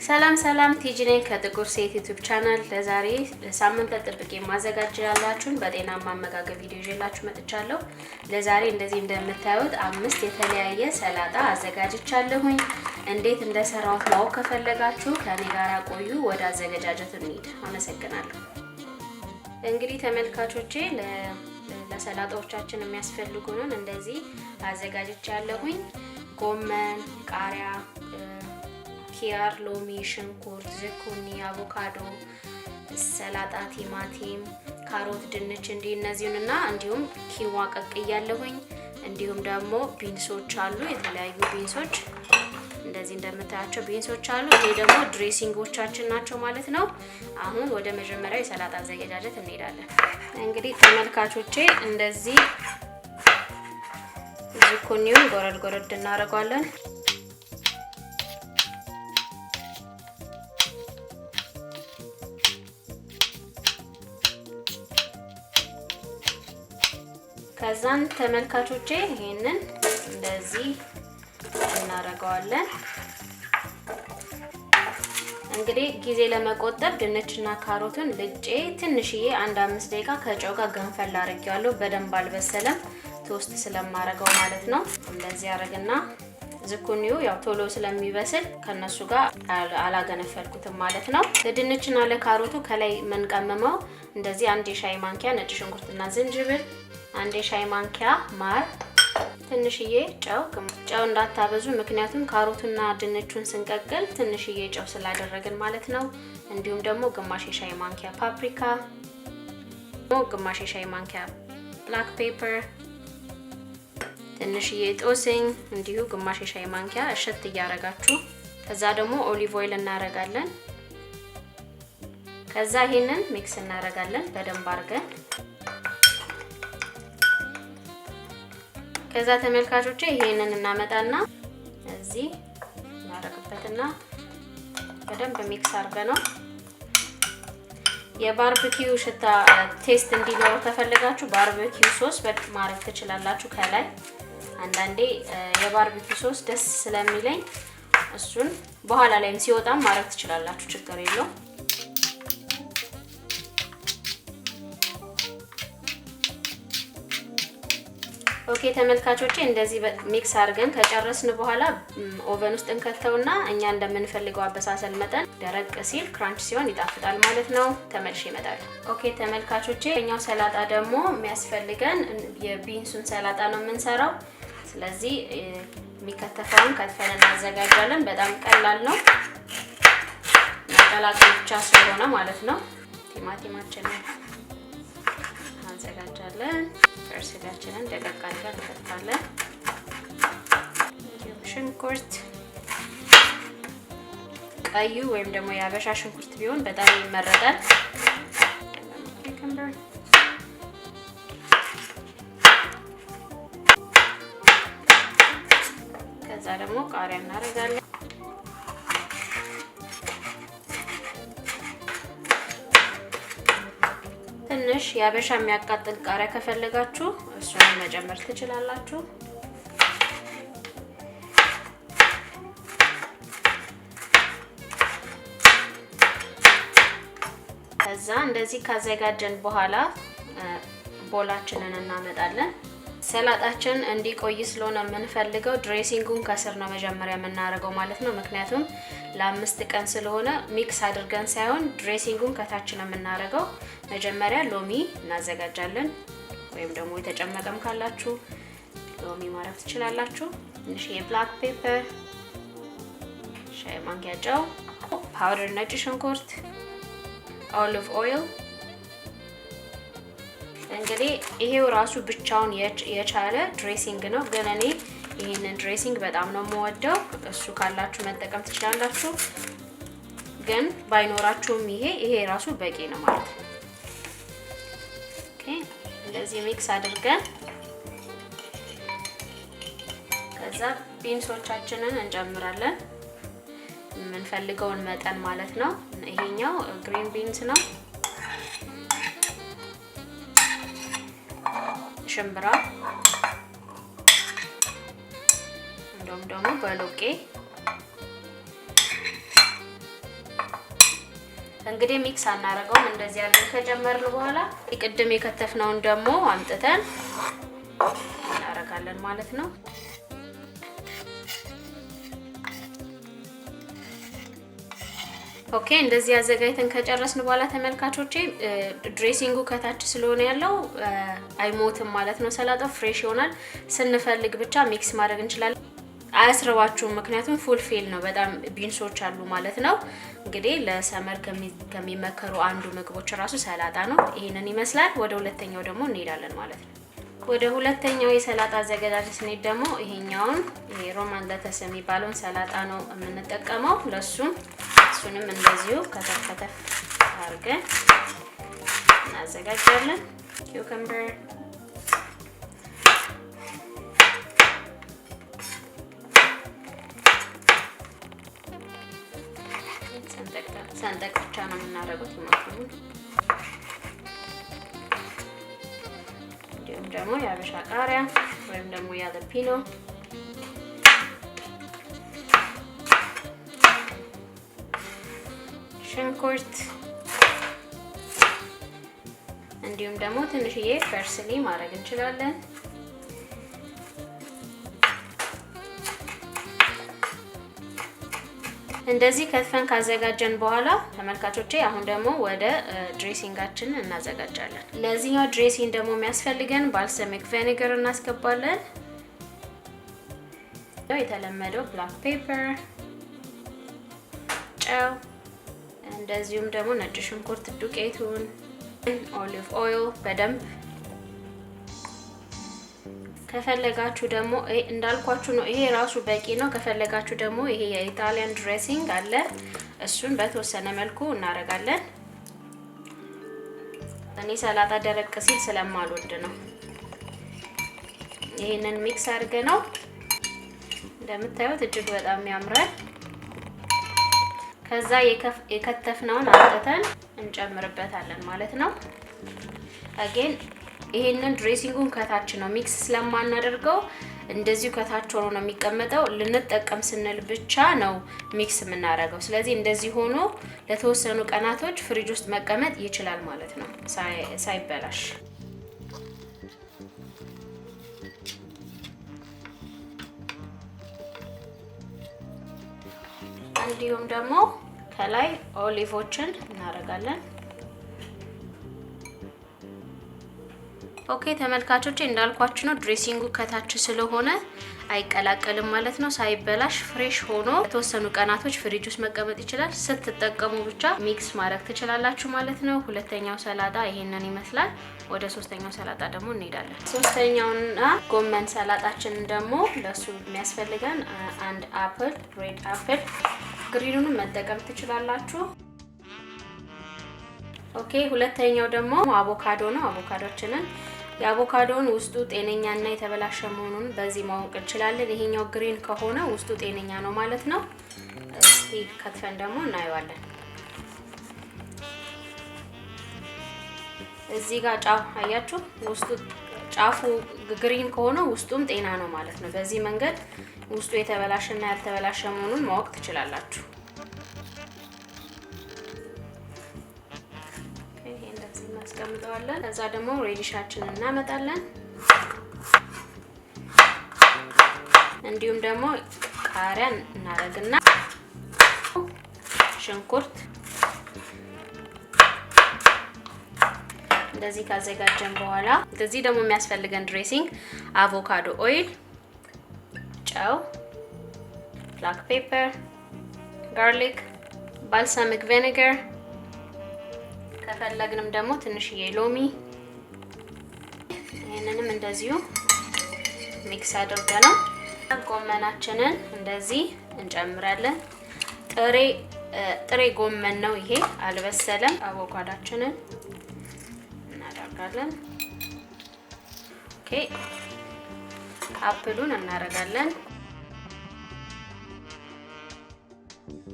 ሰላም ቲጂ ነኝ ከጥቁር ሴት ዩቲዩብ ቻናል። ለዛሬ ሳምንት ተጠብቄ ማዘጋጀላችሁን በጤናማ አመጋገብ ቪዲዮ ይዤላችሁ መጥቻለሁ። ለዛሬ እንደዚህ እንደምታዩት 5 የተለያየ ሰላጣ አዘጋጅቻለሁኝ። እንዴት እንደሰራሁት ማወቅ ከፈለጋችሁ ከኔ ጋር ቆዩ። ወደ አዘገጃጀቱ እንሂድ። አመሰግናለሁ። እንግዲህ ተመልካቾቼ ለሰላጣዎቻችን የሚያስፈልጉንን እንደዚህ አዘጋጅቻለሁኝ። ጎመን፣ ቃሪያ፣ ኪያር፣ ሎሚ፣ ሽንኩርት፣ ዝኩኒ፣ አቮካዶ፣ ሰላጣ፣ ቲማቲም፣ ካሮት፣ ድንች እነዚህንና እንዲሁም ኪዋ ቀቅያለሁኝ። እንዲሁም ደግሞ ቢንሶች አሉ፣ የተለያዩ ቢንሶች እንደዚህ እንደምታያቸው ቢንሶች አሉ። ይሄ ደግሞ ድሬሲንጎቻችን ናቸው ማለት ነው። አሁን ወደ መጀመሪያው የሰላጣ አዘገጃጀት እንሄዳለን። እንግዲህ ተመልካቾቼ እንደዚህ ዝኩኒውን ጎረድ እናደርጋለን። ከዛን ተመልካቾቼ ይሄንን እንደዚህ እናደርጋለን። እንግዲህ ጊዜ ለመቆጠብ ድንችና ካሮቱን ልጬ ትንሽዬ 1-5 ደቂቃ ከጨው ጋር ገንፈል አድርጌዋለሁ። በደንብ አልበሰለም፣ ቶስት ስለማረጋው ማለት ነው። እንደዚህ አረግና ዝኩኒው ያው ቶሎ ስለሚበስል ከነሱ ጋር አላገነፈልኩትም ማለት ነው። ለድንችና ለካሮቱ ከላይ መንቀመመው እንደዚህ 1 የሻይ ማንኪያ ነጭ ሽንኩርትና ዝንጅብል፣ 1 የሻይ ማንኪያ ማር፣ ትንሽዬ ጨው እንዳታበዙ፣ ምክንያቱም ካሮቱና ድንቹን ስንቀቅል ትንሽዬ ጨው ስላደረግን ማለት ነው። እንዲሁም ደግሞ ግማሽ የሻይ ማንኪያ ፓፕሪካ፣ ግማሽ የሻይ ማንኪያ ብላክ ፔፐር፣ ትንሽዬ ጦስኝ፣ እንዲሁ ግማሽ የሻይ ማንኪያ እሸት እያረጋችሁ። ከዛ ደግሞ ኦሊቭ ኦይል እናረጋለን። ከዛ ይሄንን ሚክስ እናረጋለን በደንብ አርገን። ከዛ ተመልካቾቼ ይሄንን እናመጣና እዚህ እናረግበትና በደንብ ሚክስ አርገነው የባርቢኪው ሽታ ቴስት እንዲኖረው ከፈለጋችሁ ባርቢኪው ሶስ ማድረግ ትችላላችሁ ከላይ። አንዳንዴ የባርቢኪው ሶስ ደስ ስለሚለኝ እሱን በኋላ ላይም ሲወጣም ማድረግ ትችላላችሁ፣ ችግር የለውም። ኦኬ ተመልካቾቼ እንደዚህ ሚክስ አድርገን ከጨረስን በኋላ ኦቨን ውስጥ እንከተውና እኛ እንደምንፈልገው አበሳሰል መጠን ደረቅ ሲል ክራንች ሲሆን ይጣፍጣል ማለት ነው። ተመልሼ እመጣለሁ። ኦኬ ተመልካቾቼ የኛው ሰላጣ ደግሞ የሚያስፈልገን የቢንሱን ሰላጣ ነው የምንሰራው። ስለዚህ የሚከተፈውን ከትፈን እናዘጋጃለን። በጣም ቀላል ነው፣ መቀላቀል ብቻ ስለሆነ ማለት ነው። ቲማቲማችንን እናዘጋጃለን። ስጋችንን ደቀቅ አድርገን እንከትፋለን። ሽንኩርት ቀዩ ወይም ደግሞ የአበሻ ሽንኩርት ቢሆን በጣም ይመረጣል። ከዛ ደግሞ ቃሪያ እናደርጋለን። ትንሽ የአበሻ የሚያቃጥል ቃሪያ ከፈለጋችሁ እሱን መጨመር ትችላላችሁ። ከዛ እንደዚህ ካዘጋጀን በኋላ ቦላችንን እናመጣለን። ሰላጣችን እንዲቆይ ስለሆነ የምንፈልገው ድሬሲንጉን ከስር ነው መጀመሪያ የምናደርገው ማለት ነው። ምክንያቱም ለ5 ቀን ስለሆነ ሚክስ አድርገን ሳይሆን ድሬሲንጉን ከታች ነው የምናደርገው። መጀመሪያ ሎሚ እናዘጋጃለን፣ ወይም ደግሞ የተጨመቀም ካላችሁ ሎሚ ማድረግ ትችላላችሁ። ትንሽ የብላክ ፔፐር፣ ሻይ ማንኪያ ጨው፣ ፓውደር ነጭ ሽንኩርት፣ ኦሊቭ ኦይል። እንግዲህ ይሄው ራሱ ብቻውን የቻለ ድሬሲንግ ነው፣ ግን እኔ ይሄንን ድሬሲንግ በጣም ነው የምወደው። እሱ ካላችሁ መጠቀም ትችላላችሁ፣ ግን ባይኖራችሁም ይሄ ራሱ በቂ ነው ማለት ነው። ኦኬ እንደዚህ ሚክስ አድርገን ከዛ ቢንሶቻችንን እንጨምራለን፣ የምንፈልገውን መጠን ማለት ነው። ይሄኛው ግሪን ቢንስ ነው። ሽምብራ እንደውም ደግሞ በሎቄ እንግዲህ ሚክስ አናረጋውም። እንደዚህ አድርገን ከጀመርን በኋላ ቅድም የከተፍነውን ደግሞ አምጥተን እናረጋለን ማለት ነው። ኦኬ እንደዚህ አዘጋጅተን ከጨረስን በኋላ ተመልካቾቼ ድሬሲንጉ ከታች ስለሆነ ያለው አይሞትም ማለት ነው። ሰላጣው ፍሬሽ ይሆናል። ስንፈልግ ብቻ ሚክስ ማድረግ እንችላለን። አያስረባችሁም፣ ምክንያቱም ፉል ፊል ነው። በጣም ቢንሶች አሉ ማለት ነው። እንግዲህ ለሰመር ከሚመከሩ አንዱ ምግቦች ራሱ ሰላጣ ነው። ይሄንን ይመስላል። ወደ ሁለተኛው ደግሞ እንሄዳለን ማለት ነው። ወደ ሁለተኛው የሰላጣ አዘገጃጀት ስንሄድ ደግሞ ይሄኛውን ሮማን ለተስ የሚባለውን ሰላጣ ነው የምንጠቀመው። እሱንም እንደዚሁ ከተፍ አድርገን እናዘጋጃለን። ኪውከምበር ሰንጠቅ ብቻ ነው የምናደርገው ቲማቲሙን። እንዲሁም ደግሞ የአበሻ ቃሪያ ወይም ደግሞ ያለፒኖ፣ ሽንኩርት፣ እንዲሁም ደግሞ ትንሽዬ ፐርስሊ ማድረግ እንችላለን። እንደዚህ ከትፈን ካዘጋጀን በኋላ ተመልካቾቼ አሁን ደግሞ ወደ ድሬሲንጋችን እናዘጋጃለን። ለዚህኛው ድሬሲንግ ደግሞ የሚያስፈልገን ባልሳሚክ ቪኔጋር እናስገባለን። የተለመደው ብላክ ፔፐር፣ ጨው፣ እንደዚሁም ደግሞ ነጭ ሽንኩርት ዱቄቱን፣ ኦሊቭ ኦይል በደንብ ከፈለጋችሁ ደግሞ እንዳልኳችሁ ነው። ይሄ ራሱ በቂ ነው። ከፈለጋችሁ ደግሞ ይሄ የኢጣሊያን ድሬሲንግ አለ፣ እሱን በተወሰነ መልኩ እናረጋለን። እኔ ሰላጣ ደረቅ ሲል ስለማልወድ ነው። ይሄንን ሚክስ አድርገ ነው እንደምታዩት እጅግ በጣም ያምራል። ከዛ የከተፍነውን አጥተን እንጨምርበታለን ማለት ነው። አጌን ይሄንን ድሬሲንጉን ከታች ነው ሚክስ ስለማናደርገው እንደዚሁ ከታች ሆኖ ነው የሚቀመጠው። ልንጠቀም ስንል ብቻ ነው ሚክስ የምናደርገው። ስለዚህ እንደዚህ ሆኖ ለተወሰኑ ቀናቶች ፍሪጅ ውስጥ መቀመጥ ይችላል ማለት ነው ሳይበላሽ። እንዲሁም ደግሞ ከላይ ኦሊቮችን እናደርጋለን። ኦኬ ተመልካቾቼ እንዳልኳችሁ ነው ድሬሲንጉ ከታች ስለሆነ አይቀላቀልም ማለት ነው። ሳይበላሽ ፍሬሽ ሆኖ የተወሰኑ ቀናቶች ፍሪጅ ውስጥ መቀመጥ ይችላል። ስትጠቀሙ ብቻ ሚክስ ማድረግ ትችላላችሁ ማለት ነው። ሁለተኛው ሰላጣ ይሄንን ይመስላል። ወደ ሶስተኛው ሰላጣ ደግሞ እንሄዳለን። ሶስተኛውና ጎመን ሰላጣችንን ደግሞ ለሱ የሚያስፈልገን አንድ አፕል፣ ሬድ አፕል፣ ግሪኑን መጠቀም ትችላላችሁ። ኦኬ ሁለተኛው ደግሞ አቮካዶ ነው። አቮካዶችንን የአቮካዶን ውስጡ ጤነኛና የተበላሸ መሆኑን በዚህ ማወቅ እንችላለን። ይሄኛው ግሪን ከሆነ ውስጡ ጤነኛ ነው ማለት ነው። እስቲ ከትፈን ደግሞ እናየዋለን። እዚህ ጋር ጫፍ አያችሁ፣ ውስጡ ጫፉ ግሪን ከሆነ ውስጡም ጤና ነው ማለት ነው። በዚህ መንገድ ውስጡ የተበላሸና ያልተበላሸ መሆኑን ማወቅ ትችላላችሁ። እናስቀምጠዋለን። ከዛ ደግሞ ሬዲሻችንን እናመጣለን። እንዲሁም ደግሞ ቃሪያ እናደርግና ሽንኩርት እንደዚህ ካዘጋጀን በኋላ እንደዚህ ደግሞ የሚያስፈልገን ድሬሲንግ አቮካዶ ኦይል፣ ጨው፣ ብላክ ፔፐር፣ ጋርሊክ፣ ባልሳሚክ ቪኔጋር ከፈለግንም ደግሞ ትንሽዬ ሎሚ፣ ይሄንንም እንደዚሁ ሚክስ አድርገነው ጎመናችንን እንደዚህ እንጨምራለን። ጥሬ ጎመን ነው ይሄ፣ አልበሰለም። አቮካዶአችንን እናደርጋለን። ኦኬ አፕሉን እናደርጋለን።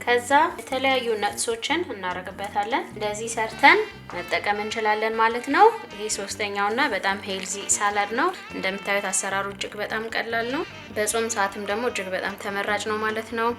ከዛ የተለያዩ ነትሶችን እናደርግበታለን። እንደዚህ ሰርተን መጠቀም እንችላለን ማለት ነው። ይሄ ሶስተኛውና በጣም ሄልዚ ሳላድ ነው። እንደምታዩት አሰራሩ እጅግ በጣም ቀላል ነው። በጾም ሰዓትም ደግሞ እጅግ በጣም ተመራጭ ነው ማለት ነው።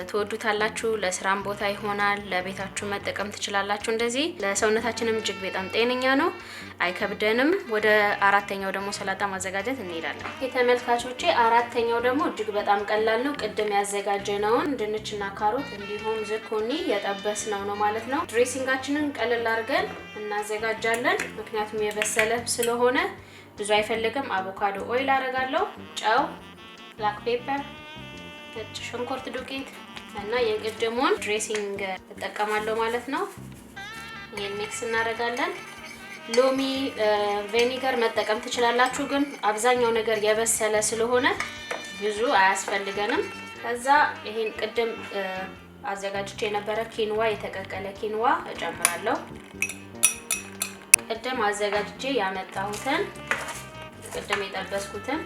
ትወዱታላችሁ። ለስራም ቦታ ይሆናል፣ ለቤታችሁ መጠቀም ትችላላችሁ። እንደዚህ ለሰውነታችንም እጅግ በጣም ጤነኛ ነው፣ አይከብደንም። ወደ አራተኛው ደግሞ ሰላጣ ማዘጋጀት እንሄዳለን። ተመልካቾቼ አራተኛው ደግሞ እጅግ በጣም ቀላል ነው። ቅድም ያዘጋጀነውን ድንችና ካሮት እንዲሁም ዝኩኒ የጠበስነው ነው ማለት ነው። ድሬሲንጋችንን ቀለል አድርገን እናዘጋጃለን። ምክንያቱም የበሰለ ስለሆነ ብዙ አይፈልግም። አቮካዶ ኦይል አደርጋለሁ፣ ጨው፣ ብላክ ፔፐር፣ ነጭ ሽንኩርት ዱቄት እና የቅድሙን ድሬሲንግ እጠቀማለሁ ማለት ነው። ይሄን ሚክስ እናደርጋለን። ሎሚ ቪኒገር መጠቀም ትችላላችሁ፣ ግን አብዛኛው ነገር የበሰለ ስለሆነ ብዙ አያስፈልገንም። ከዛ ይሄን ቅድም አዘጋጅቼ የነበረ ኪንዋ፣ የተቀቀለ ኪንዋ እጨምራለሁ። ቅድም አዘጋጅቼ ያመጣሁትን ቅድም የጠበስኩትን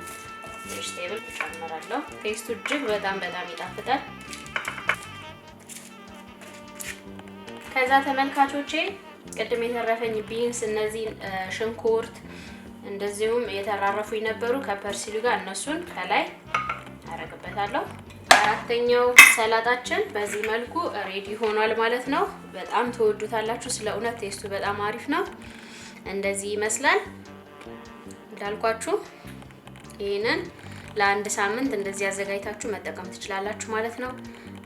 ቬጅቴብል እጨምራለሁ። ቴስቱ እጅግ በጣም ይጣፍጣል። ከዛ ተመልካቾቼ ቅድም የተረፈኝ ቢንስ፣ እነዚህ ሽንኩርት እንደዚሁም የተራረፉ የነበሩ ከፐርሲሉ ጋር እነሱን ከላይ አረግበታለሁ። አራተኛው ሰላጣችን በዚህ መልኩ ሬዲ ሆኗል ማለት ነው። በጣም ትወዱታላችሁ። ስለ እውነት ቴስቱ በጣም አሪፍ ነው። እንደዚህ ይመስላል። እንዳልኳችሁ ይሄንን ለአንድ ሳምንት እንደዚህ አዘጋጅታችሁ መጠቀም ትችላላችሁ ማለት ነው።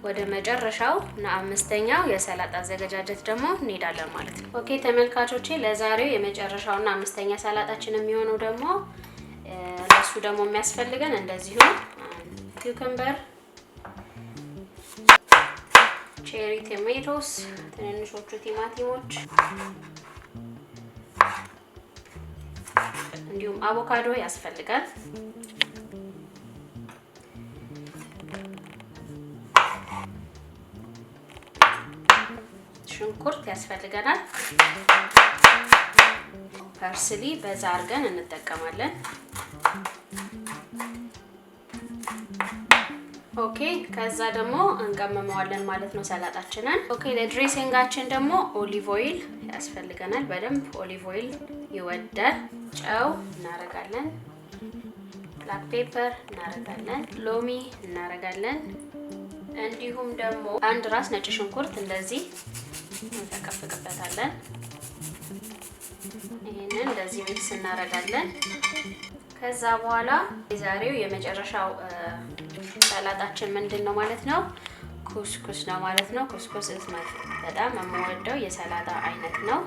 ወደ መጨረሻው እና አምስተኛው የሰላጣ አዘገጃጀት ደግሞ እንሄዳለን ማለት ነው። ኦኬ ተመልካቾቼ ለዛሬው የመጨረሻውና አምስተኛ ሰላጣችን የሚሆነው ደግሞ ለሱ ደግሞ የሚያስፈልገን እንደዚሁ ኩከምበር፣ ቼሪ ቶማቶስ፣ ትንንሾቹ ቲማቲሞች እንዲሁም አቮካዶ ያስፈልጋል። ሽንኩርት ያስፈልገናል። ፐርስሊ በዛ አድርገን እንጠቀማለን። ኦኬ ከዛ ደግሞ እንቀመመዋለን ማለት ነው ሰላጣችንን። ኦኬ ለድሬሲንጋችን ደግሞ ኦሊቭ ኦይል ያስፈልገናል። በደንብ ኦሊቭ ኦይል ይወዳል። ጨው እናረጋለን፣ ብላክ ፔፐር እናረጋለን፣ ሎሚ እናረጋለን። እንዲሁም ደግሞ አንድ ራስ ነጭ ሽንኩርት እንደዚህ እንፈቀፍቅበታለን። ይሄንን እንደዚህ ሚክስ እናረጋለን። ከዛ በኋላ የዛሬው የመጨረሻው ሰላጣችን ምንድነው ማለት ነው? ኩስኩስ ነው ማለት ነው። ኩስኩስ በጣም የምወደው የሰላጣ አይነት ነው።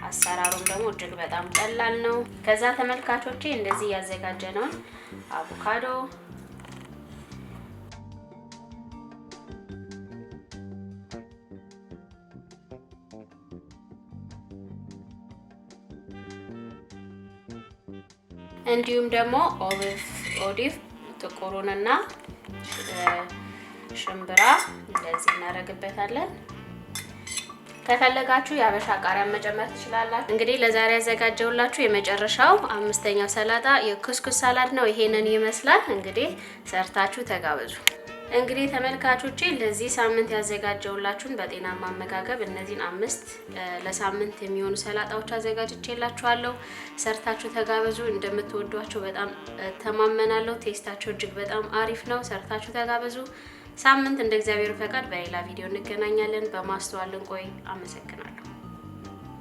አሰራሩም ደግሞ እጅግ በጣም ቀላል ነው። ከዛ ተመልካቾቼ እንደዚህ ያዘጋጀነውን አቮካዶ እንዲሁም ደግሞ ኦሊቭ ጥቁሩንና ሽምብራ እንደዚህ እናደርግበታለን። ከፈለጋችሁ የአበሻ ቃሪያ መጨመር ትችላላችሁ። እንግዲህ ለዛሬ ያዘጋጀሁላችሁ የመጨረሻው አምስተኛው ሰላጣ የኩስኩስ ሳላድ ነው። ይሄንን ይመስላል። እንግዲህ ሰርታችሁ ተጋበዙ። እንግዲህ ተመልካቾቼ ለዚህ ሳምንት ያዘጋጀሁላችሁን በጤናማ አመጋገብ እነዚህን 5 ለሳምንት የሚሆኑ ሰላጣዎች አዘጋጅቼላችኋለሁ። ሰርታችሁ ተጋበዙ። እንደምትወዷቸው በጣም ተማመናለሁ። ቴስታቸው እጅግ በጣም አሪፍ ነው። ሰርታችሁ ተጋበዙ። ሳምንት እንደ እግዚአብሔር ፈቃድ በሌላ ቪዲዮ እንገናኛለን። በማስተዋል እንቆይ። አመሰግናለሁ።